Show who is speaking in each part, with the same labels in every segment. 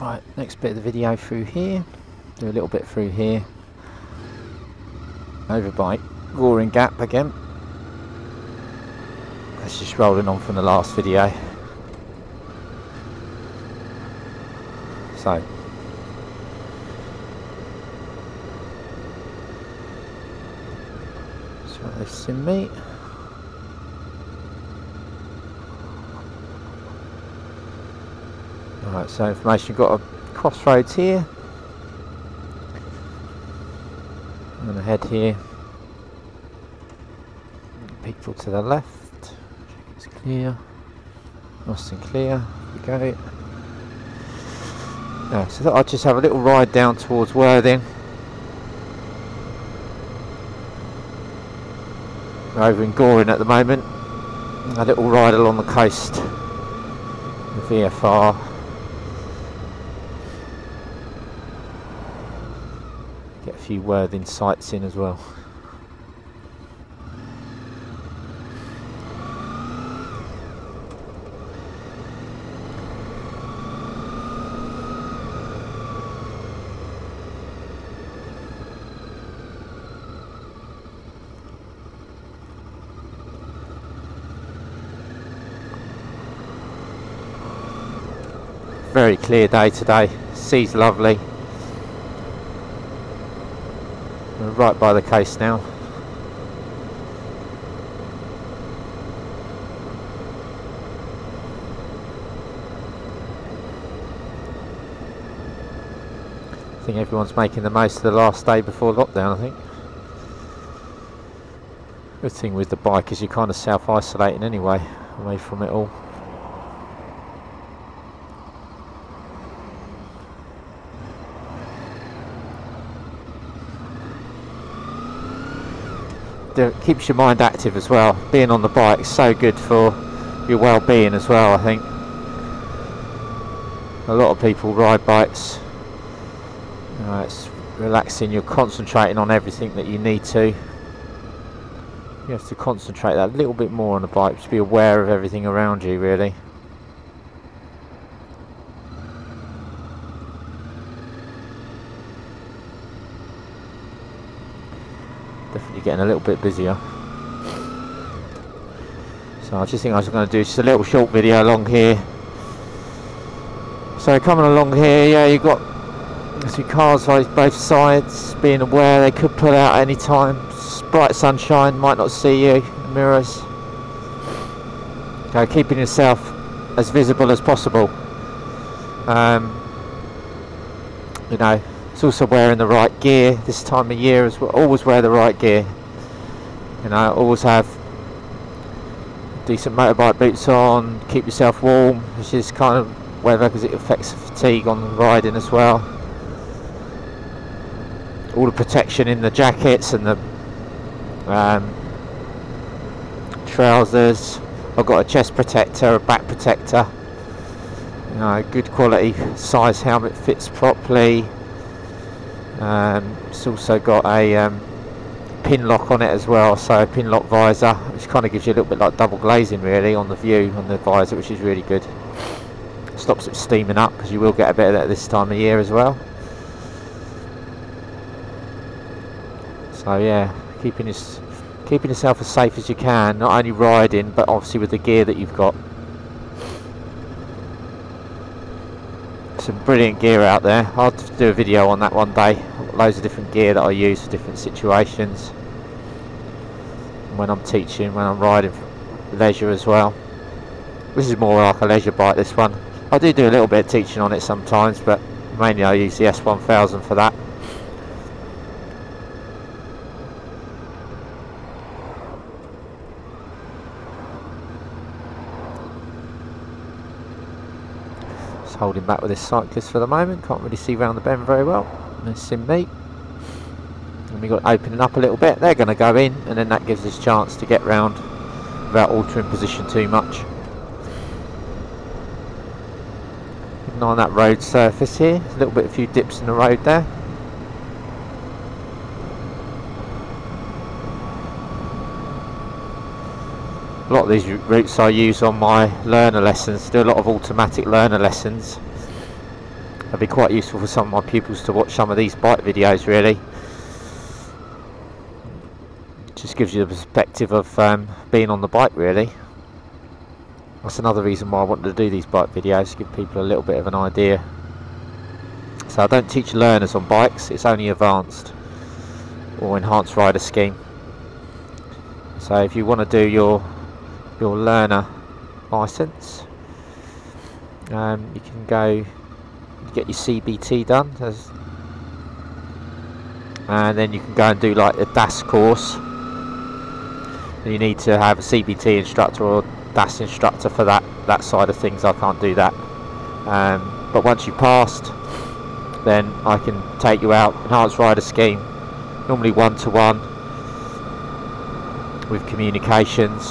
Speaker 1: Right, next bit of the video through here. Do a little bit through here. Over by Goring Gap again. That's just rolling on from the last video. So this in me. Right, so information, you've got a crossroads here. I'm going to head here. People to the left. Check it's clear. Nice and clear. Here we go. Yeah, so I'll just have a little ride down towards Worthing. We're over in Goring at the moment. A little ride along the coast. The VFR. Get a few Worthing sights in as well. Very clear day today, sea's lovely. We're right by the coast now. I think everyone's making the most of the last day before lockdown, I think. Good thing with the bike is you're kind of self-isolating anyway, away from it all. It keeps your mind active as well. Being on the bike is so good for your well-being as well, I think. A lot of people ride bikes. It's relaxing, you're concentrating on everything that you need to. You have to concentrate that a little bit more on the bike, just be aware of everything around you really. Definitely getting a little bit busier. So I just think I was going to do just a little short video along here. So coming along here, yeah, you've got some cars on both sides, being aware they could pull out any time. Bright sunshine, might not see you in the mirrors. Okay, keeping yourself as visible as possible. You know, it's also wearing the right gear this time of year as well. Always wear the right gear. You know, always have decent motorbike boots on. Keep yourself warm, which is kind of weather because it affects fatigue on the riding as well. All the protection in the jackets and the trousers. I've got a chest protector, a back protector. You know, good quality size helmet, fits properly. It's also got a pin lock on it as well, so a pin lock visor, which kind of gives you a little bit like double glazing really on the view on the visor, which is really good. Stops it steaming up because you will get a bit of that this time of year as well. So yeah, keeping yourself as safe as you can, not only riding but obviously with the gear that you've got. Some brilliant gear out there. I'll do a video on that one day. I've got loads of different gear that I use for different situations. When I'm teaching, when I'm riding for leisure as well. This is more like a leisure bike, this one. I do a little bit of teaching on it sometimes, but mainly I use the S1000 for that. Holding back with this cyclist for the moment, can't really see round the bend very well. That's in me. And we've got opening up a little bit, they're going to go in and then that gives us a chance to get round without altering position too much. Keep an eye on that road surface here, a little bit, a few dips in the road there. A lot of these routes I use on my learner lessons, do a lot of automatic learner lessons. It'd be quite useful for some of my pupils to watch some of these bike videos, really. Just gives you the perspective of being on the bike, really. That's another reason why I wanted to do these bike videos, to give people a little bit of an idea. So I don't teach learners on bikes, it's only advanced or enhanced rider scheme. So if you want to do your learner license, you can go get your CBT done, and then you can go and do like a DAS course. And you need to have a CBT instructor or DAS instructor for that side of things. I can't do that, but once you've passed, then I can take you out enhanced rider scheme, normally 1-to-1 with communications,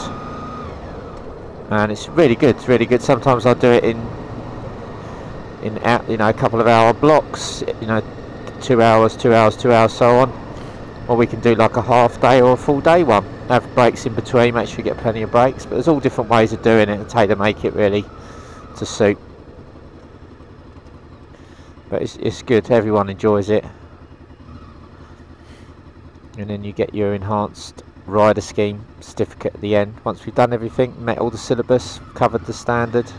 Speaker 1: and it's really good. It's really good. Sometimes I do it in a couple of hour blocks, 2 hours, 2 hours, 2 hours, so on. Or we can do like a half day or a full day one. Have breaks in between, make sure you get plenty of breaks. But there's all different ways of doing it and tailor make it really to suit. But it's good, everyone enjoys it. And then you get your enhanced rider scheme certificate at the end. Once we've done everything, met all the syllabus, covered the standard.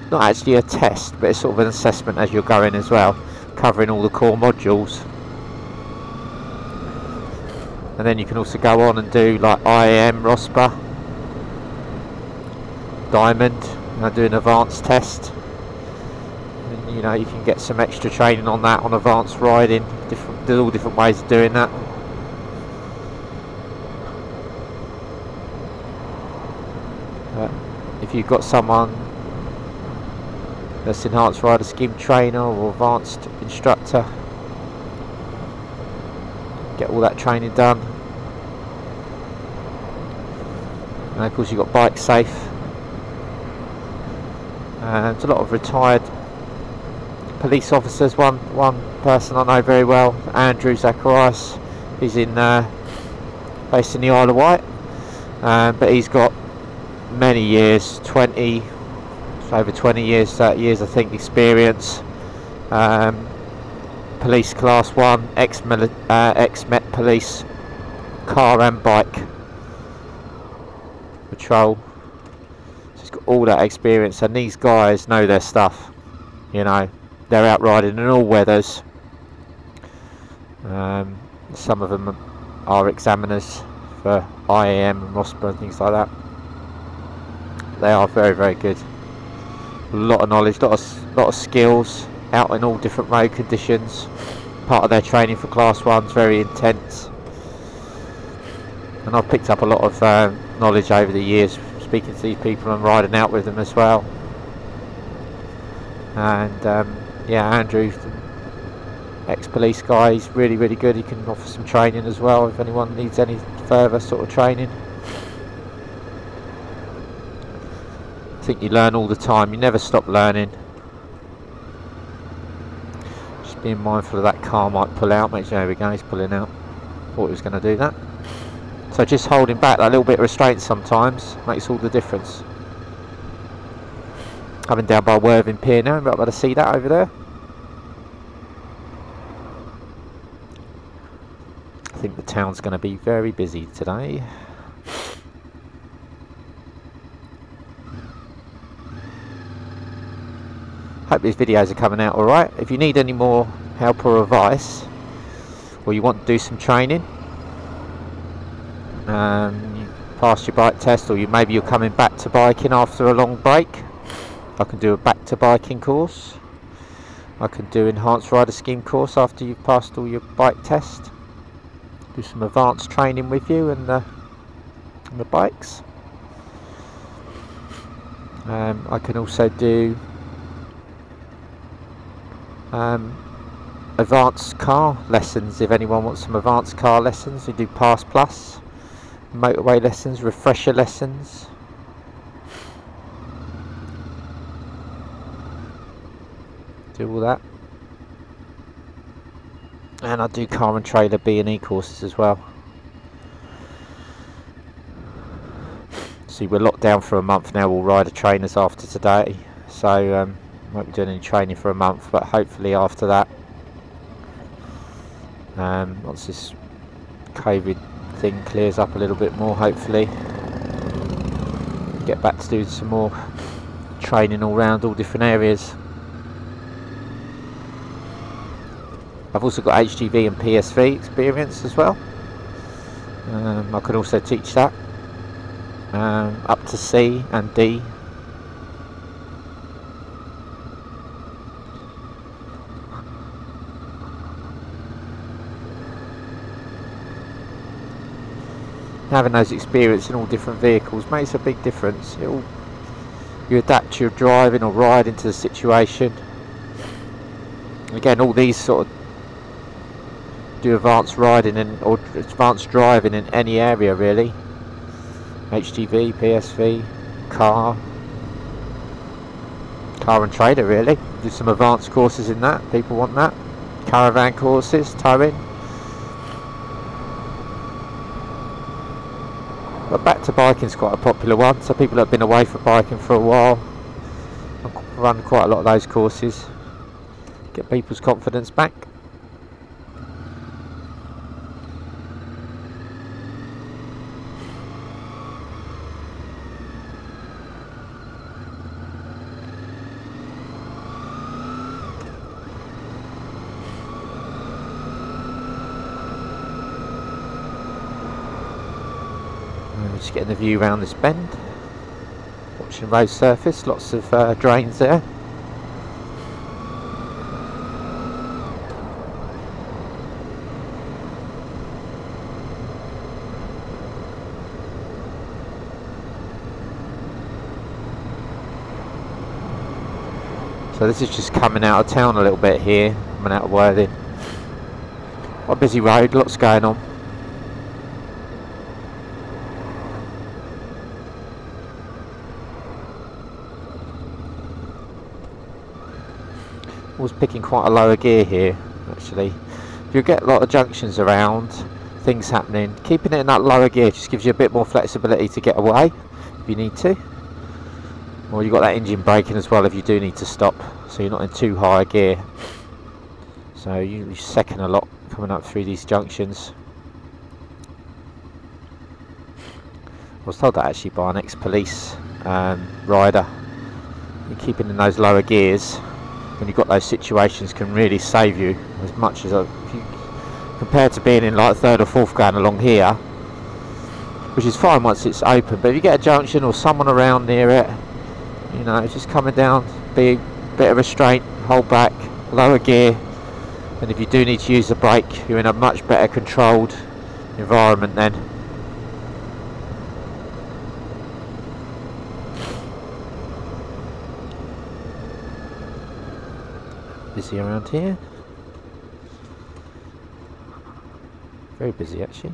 Speaker 1: Not actually a test, but it's sort of an assessment as you're going as well, covering all the core modules. And then you can also go on and do like IAM, ROSPA, Diamond, and do an advanced test. And, you can get some extra training on that, on advanced riding. There's all different ways of doing that. If you've got someone that's enhanced rider scheme trainer or advanced instructor, get all that training done. And of course you've got Bike Safe, and there's a lot of retired police officers. One person I know very well, Andrew Zacharias, he's based in the Isle of Wight, but he's got many years, over 20 years, 30 years I think, experience. Police Class 1, ex-Met Police, car and bike patrol. So he's got all that experience, and these guys know their stuff. They're out riding in all weathers. Some of them are examiners for IAM and ROSPA and things like that. They are very, very good. A lot of knowledge, lot of skills, out in all different road conditions. Part of their training for Class 1's very intense, and I've picked up a lot of knowledge over the years speaking to these people and riding out with them as well. And Andrew, ex-police guy, he's really, really good. He can offer some training as well if anyone needs any further sort of training. I think you learn all the time, you never stop learning. Just being mindful of that car might pull out. There we go, he's pulling out. Thought he was going to do that. So just holding back, that little bit of restraint sometimes makes all the difference. Coming down by Worthing Pier now, I'm about to see that over there. I think the town's going to be very busy today. Hope these videos are coming out alright. If you need any more help or advice, or you want to do some training, you passed your bike test, or maybe you're coming back to biking after a long break, I can do a back to biking course. I can do enhanced rider scheme course after you've passed all your bike test. Do some advanced training with you and the bikes. I can also do advanced car lessons. If anyone wants some advanced car lessons, we do Pass Plus, motorway lessons, refresher lessons. Do all that. And I do car and trailer B&E courses as well. See, we're locked down for a month now, all rider trainers after today. So Won't be doing any training for a month, but hopefully after that, once this COVID thing clears up a little bit more, hopefully get back to doing some more training all round all different areas. I've also got HGV and PSV experience as well. I can also teach that up to C and D. Having those experience in all different vehicles makes a big difference. You adapt your driving or riding to the situation. Again, all these sort of do advanced riding or advanced driving in any area really. HGV, PSV, car and trailer really. Do some advanced courses in that. People want that. Caravan courses, towing. But back to biking is quite a popular one, so people that have been away from biking for a while run quite a lot of those courses, get people's confidence back. Just getting the view around this bend, watching road surface, lots of drains there. So this is just coming out of town a little bit here, coming out of Worthing. Quite a busy road, lots going on. Was picking quite a lower gear here actually. You get a lot of junctions around, things happening. Keeping it in that lower gear just gives you a bit more flexibility to get away if you need to. Or you've got that engine braking as well if you do need to stop, so you're not in too high a gear. So you second a lot coming up through these junctions. I was told that actually by an ex-police rider. You're keeping in those lower gears when you've got those situations can really save you as much as compared to being in like third or fourth going along here, which is fine once it's open. But if you get a junction or someone around near it, you know, just coming down, be a bit of restraint, hold back, lower gear, and if you do need to use the brake, you're in a much better controlled environment then. Busy around here, very busy actually.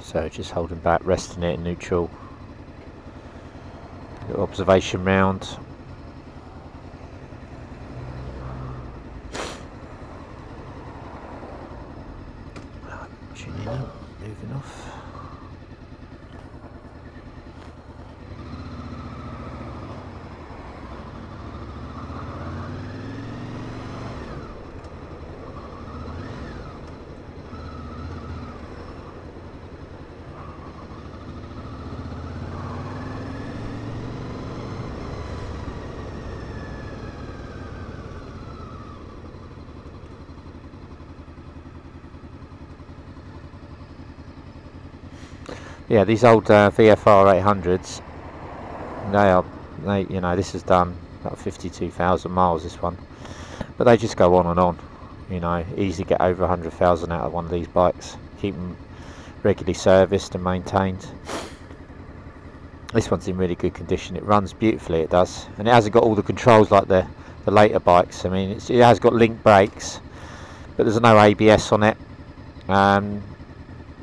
Speaker 1: So just holding back, resting it in neutral. Little observation round. Tuning up, moving off. Yeah, these old VFR 800s, you know, this has done about 52,000 miles, this one, but they just go on and on, you know, easily get over 100,000 out of one of these bikes, keep them regularly serviced and maintained. This one's in really good condition, it runs beautifully, it does, and it hasn't got all the controls like the later bikes. I mean, it has got link brakes, but there's no ABS on it.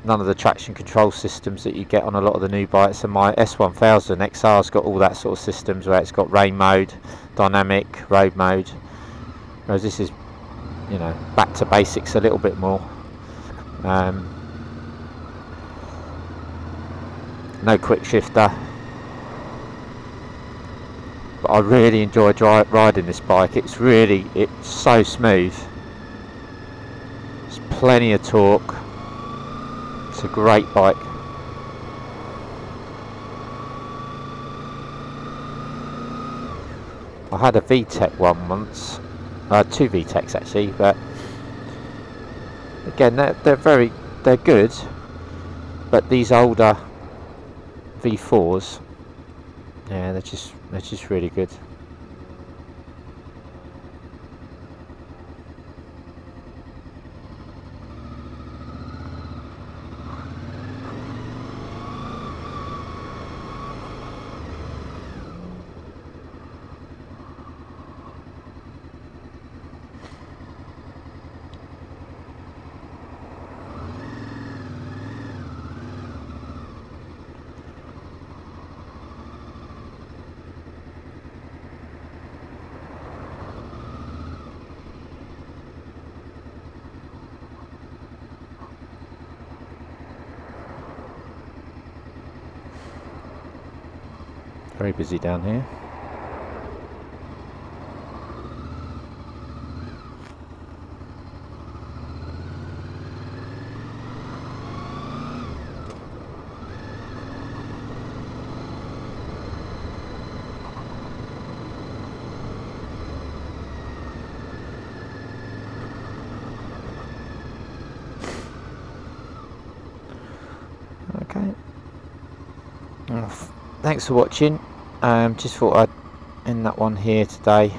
Speaker 1: none of the traction control systems that you get on a lot of the new bikes, and my S1000 XR's got all that sort of systems where it's got rain mode, dynamic, road mode, whereas this is, you know, back to basics a little bit more. No quick shifter, but I really enjoy riding this bike. It's so smooth. There's plenty of torque. It's a great bike. I had a VTEC one once, two VTECs actually, but again they're good, but these older V4s, yeah, they're just really good. Very busy down here. Okay. Thanks for watching. Just thought I'd end that one here today.